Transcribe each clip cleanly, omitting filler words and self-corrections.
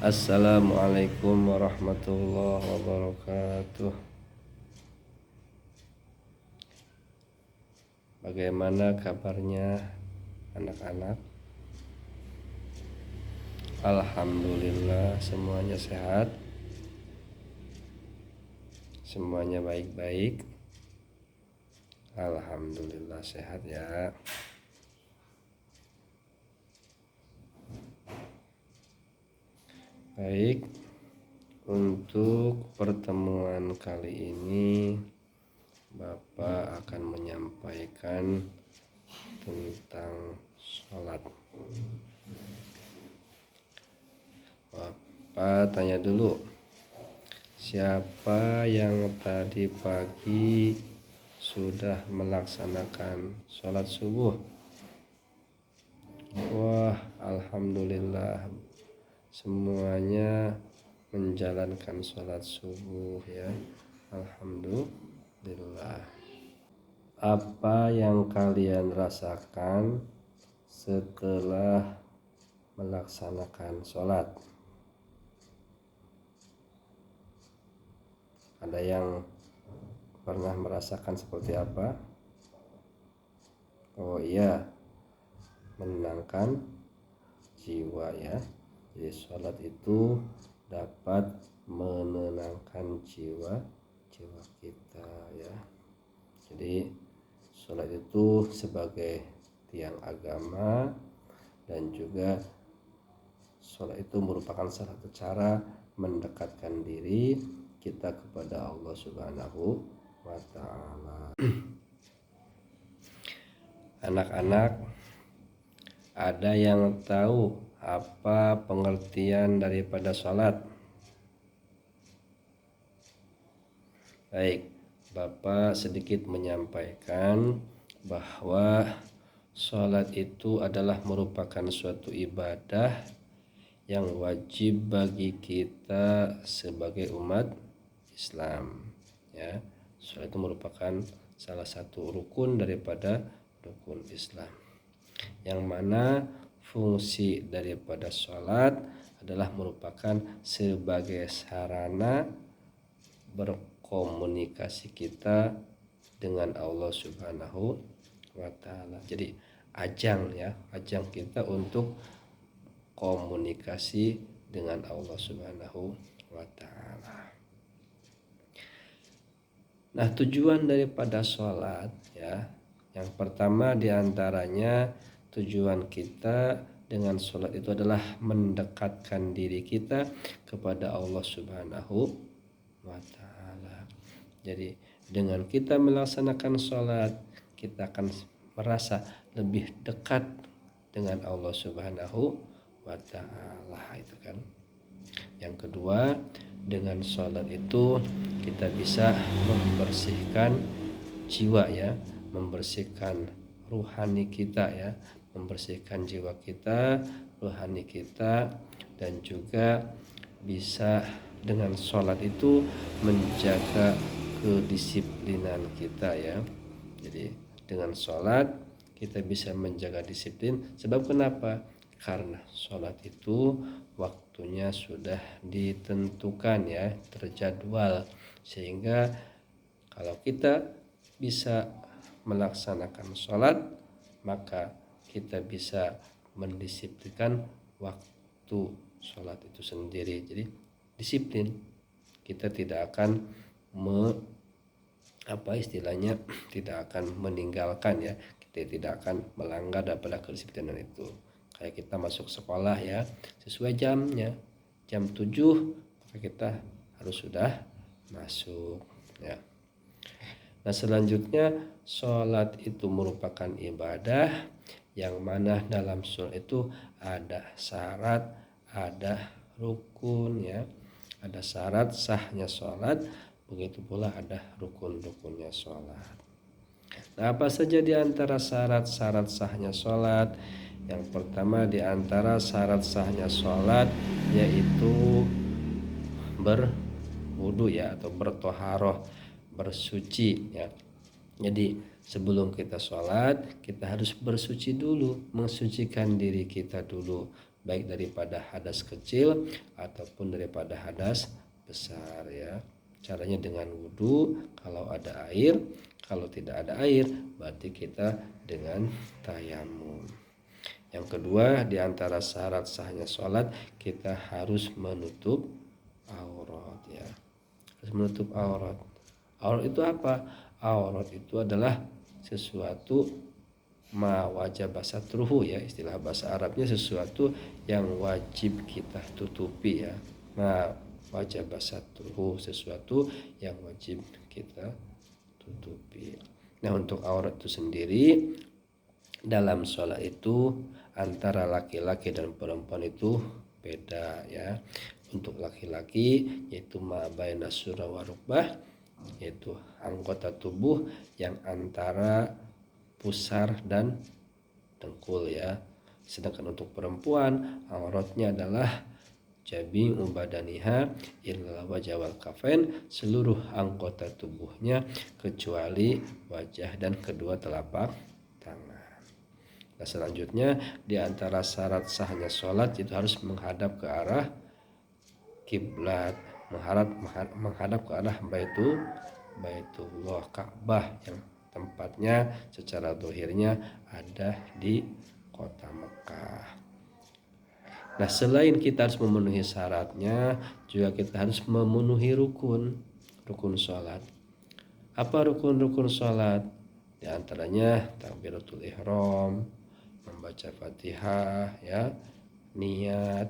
Assalamualaikum warahmatullahi wabarakatuh. Bagaimana kabarnya anak-anak? Alhamdulillah semuanya sehat, semuanya baik-baik. Alhamdulillah sehat ya. Baik, untuk pertemuan kali ini Bapak akan menyampaikan tentang sholat. Bapak tanya dulu, siapa yang tadi pagi sudah melaksanakan sholat subuh? Wah, alhamdulillah semuanya menjalankan sholat subuh ya. Alhamdulillah. Apa yang kalian rasakan setelah melaksanakan sholat? Ada yang pernah merasakan seperti apa? Oh iya, menenangkan jiwa ya. Jadi sholat itu dapat menenangkan jiwa kita ya. Jadi sholat itu sebagai tiang agama, dan juga sholat itu merupakan salah satu cara mendekatkan diri kita kepada Allah Subhanahu wa ta'ala. Anak-anak, ada yang tahu apa pengertian daripada sholat? Baik, Bapak sedikit menyampaikan bahwa sholat itu adalah merupakan suatu ibadah yang wajib bagi kita sebagai umat Islam ya. Sholat itu merupakan salah satu rukun daripada rukun Islam, yang mana fungsi daripada sholat adalah merupakan sebagai sarana berkomunikasi kita dengan Allah Subhanahu wa ta'ala. Jadi ajang kita untuk komunikasi dengan Allah Subhanahu wa ta'ala. Nah, tujuan daripada sholat ya, yang pertama diantaranya tujuan kita dengan sholat itu adalah mendekatkan diri kita kepada Allah Subhanahu wa ta'ala. Jadi dengan kita melaksanakan sholat, kita akan merasa lebih dekat dengan Allah Subhanahu wa ta'ala, itu kan. Yang kedua, dengan sholat itu kita bisa membersihkan jiwa ya, membersihkan ruhani kita ya, membersihkan jiwa kita, ruhani kita, dan juga bisa dengan sholat itu menjaga kedisiplinan kita ya. Jadi dengan sholat kita bisa menjaga disiplin. Sebab kenapa? Karena sholat itu waktunya sudah ditentukan ya, terjadwal, sehingga kalau kita bisa melaksanakan sholat, maka kita bisa mendisiplinkan waktu sholat itu sendiri. Jadi disiplin, kita tidak akan tidak akan meninggalkan ya, kita tidak akan melanggar daripada kedisiplinan itu. Kayak kita masuk sekolah ya, sesuai jamnya, jam 7 maka kita harus sudah masuk ya. Nah, selanjutnya sholat itu merupakan ibadah yang mana dalam sholat itu ada syarat, ada rukun ya. Ada syarat sahnya sholat, begitu pula ada rukun-rukunnya sholat. Nah, apa saja di antara syarat-syarat sahnya sholat? Yang pertama di antara syarat sahnya sholat yaitu berwudu ya, atau bertoharoh, bersuci ya. Jadi sebelum kita sholat, kita harus bersuci dulu, mensucikan diri kita dulu baik daripada hadas kecil ataupun daripada hadas besar ya. Caranya dengan wudhu kalau ada air, kalau tidak ada air berarti kita dengan tayamum. Yang kedua, di antara syarat sahnya sholat kita harus menutup aurat ya. Harus menutup aurat. Aurat itu apa? Aurat itu adalah sesuatu ma wajib satruhu ya, istilah bahasa Arabnya sesuatu yang wajib kita tutupi ya. Ma wajib satruhu, sesuatu yang wajib kita tutupi. Nah, untuk aurat itu sendiri dalam sholat itu antara laki-laki dan perempuan itu beda ya. Untuk laki-laki yaitu ma baina surah wa rukbah, yaitu anggota tubuh yang antara pusar dan dengkul ya. Sedangkan untuk perempuan auratnya adalah jami' badaniha illa wajah wal kafain, seluruh anggota tubuhnya kecuali wajah dan kedua telapak tangan. Nah, selanjutnya di antara syarat sahnya sholat itu harus menghadap ke arah kiblat, menghadap ke arah Baitullah Ka'bah yang tempatnya secara zahirnya ada di kota Mekah. Nah, selain kita harus memenuhi syaratnya, juga kita harus memenuhi rukun sholat. Apa rukun sholat? Di antaranya takbiratul ihram, membaca Fatihah ya, niat,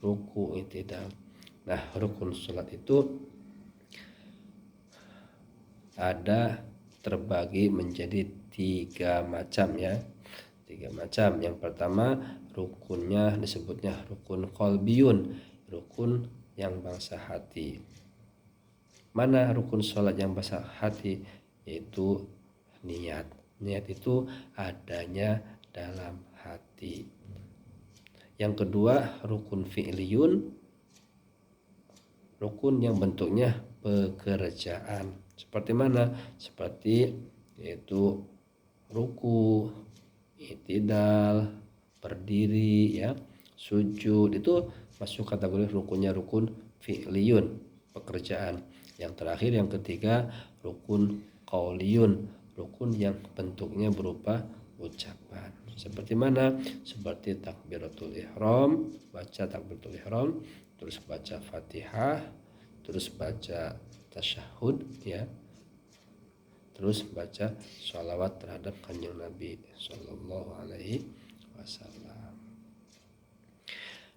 ruku, i'tidal. Nah, rukun sholat itu ada terbagi menjadi 3 macam ya. 3 macam. Yang pertama rukunnya disebutnya rukun qalbiyun, rukun yang bangsa hati. Mana rukun sholat yang bangsa hati? Yaitu niat. Niat itu adanya dalam hati. Yang kedua rukun fi'liyun, rukun yang bentuknya pekerjaan. Seperti mana? Seperti yaitu ruku, i'tidal, berdiri ya, sujud, itu masuk kategori rukunnya rukun fi'liyun, pekerjaan. Yang terakhir yang ketiga rukun qauliyun, rukun yang bentuknya berupa ucapan. Seperti mana? Seperti takbiratul ihram, baca takbiratul ihram, terus baca Fatihah, terus baca tasyahud ya, terus baca sholawat terhadap kanjeng Nabi Sallallahu Alaihi Wasallam.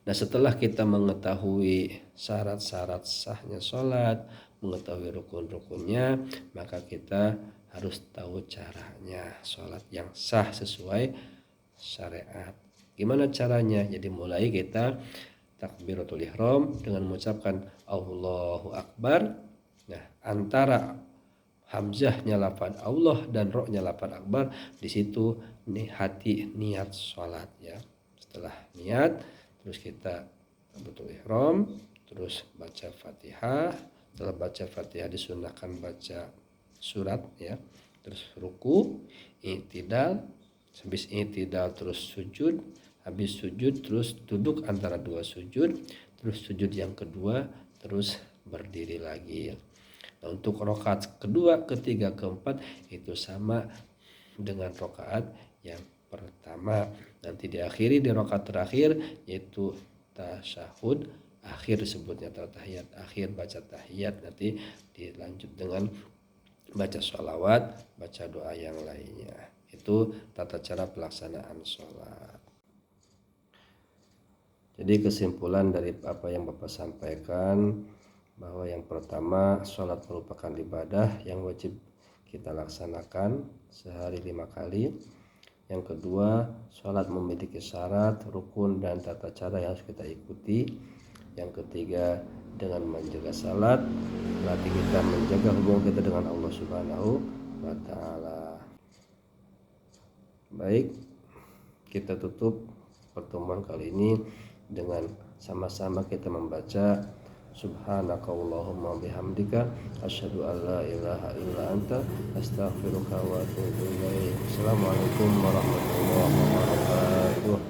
Nah, setelah kita mengetahui syarat-syarat sahnya sholat, mengetahui rukun-rukunnya, maka kita harus tahu caranya sholat yang sah sesuai syariat. Gimana caranya? Jadi mulai kita takbiratul ihram dengan mengucapkan Allahu Akbar. Nah, antara hamzahnya lafaz Allah dan ra-nya lafaz akbar, di situ hati niat sholat ya. Setelah niat, terus kita takbiratul ihram, terus baca Fatihah. Setelah baca Fatihah disunahkan baca surat ya. Terus ruku, i'tidal, habis i'tidal terus sujud, habis sujud terus duduk antara 2 sujud, terus sujud yang kedua, terus berdiri lagi. Nah, untuk rakaat kedua, ketiga, keempat itu sama dengan rakaat yang pertama. Nanti diakhiri di rakaat terakhir yaitu tasyahud akhir, disebutnya tahiyat akhir, baca tahiyat, nanti dilanjut dengan baca sholawat, baca doa yang lainnya. Itu tata cara pelaksanaan sholat. Jadi kesimpulan dari apa yang Bapak sampaikan, bahwa yang pertama sholat merupakan ibadah yang wajib kita laksanakan sehari 5 kali. Yang kedua, sholat memiliki syarat, rukun, dan tata cara yang harus kita ikuti. Yang ketiga, dengan menjaga salat berarti kita menjaga hubungan kita dengan Allah Subhanahu wa Ta'ala. Baik, kita tutup pertemuan kali ini dengan sama-sama kita membaca Subhanakallahumma bihamdika asyhadu an la ilaha illa anta astaghfiruka wa atubu ilaik. Assalamualaikum warahmatullahi wabarakatuh.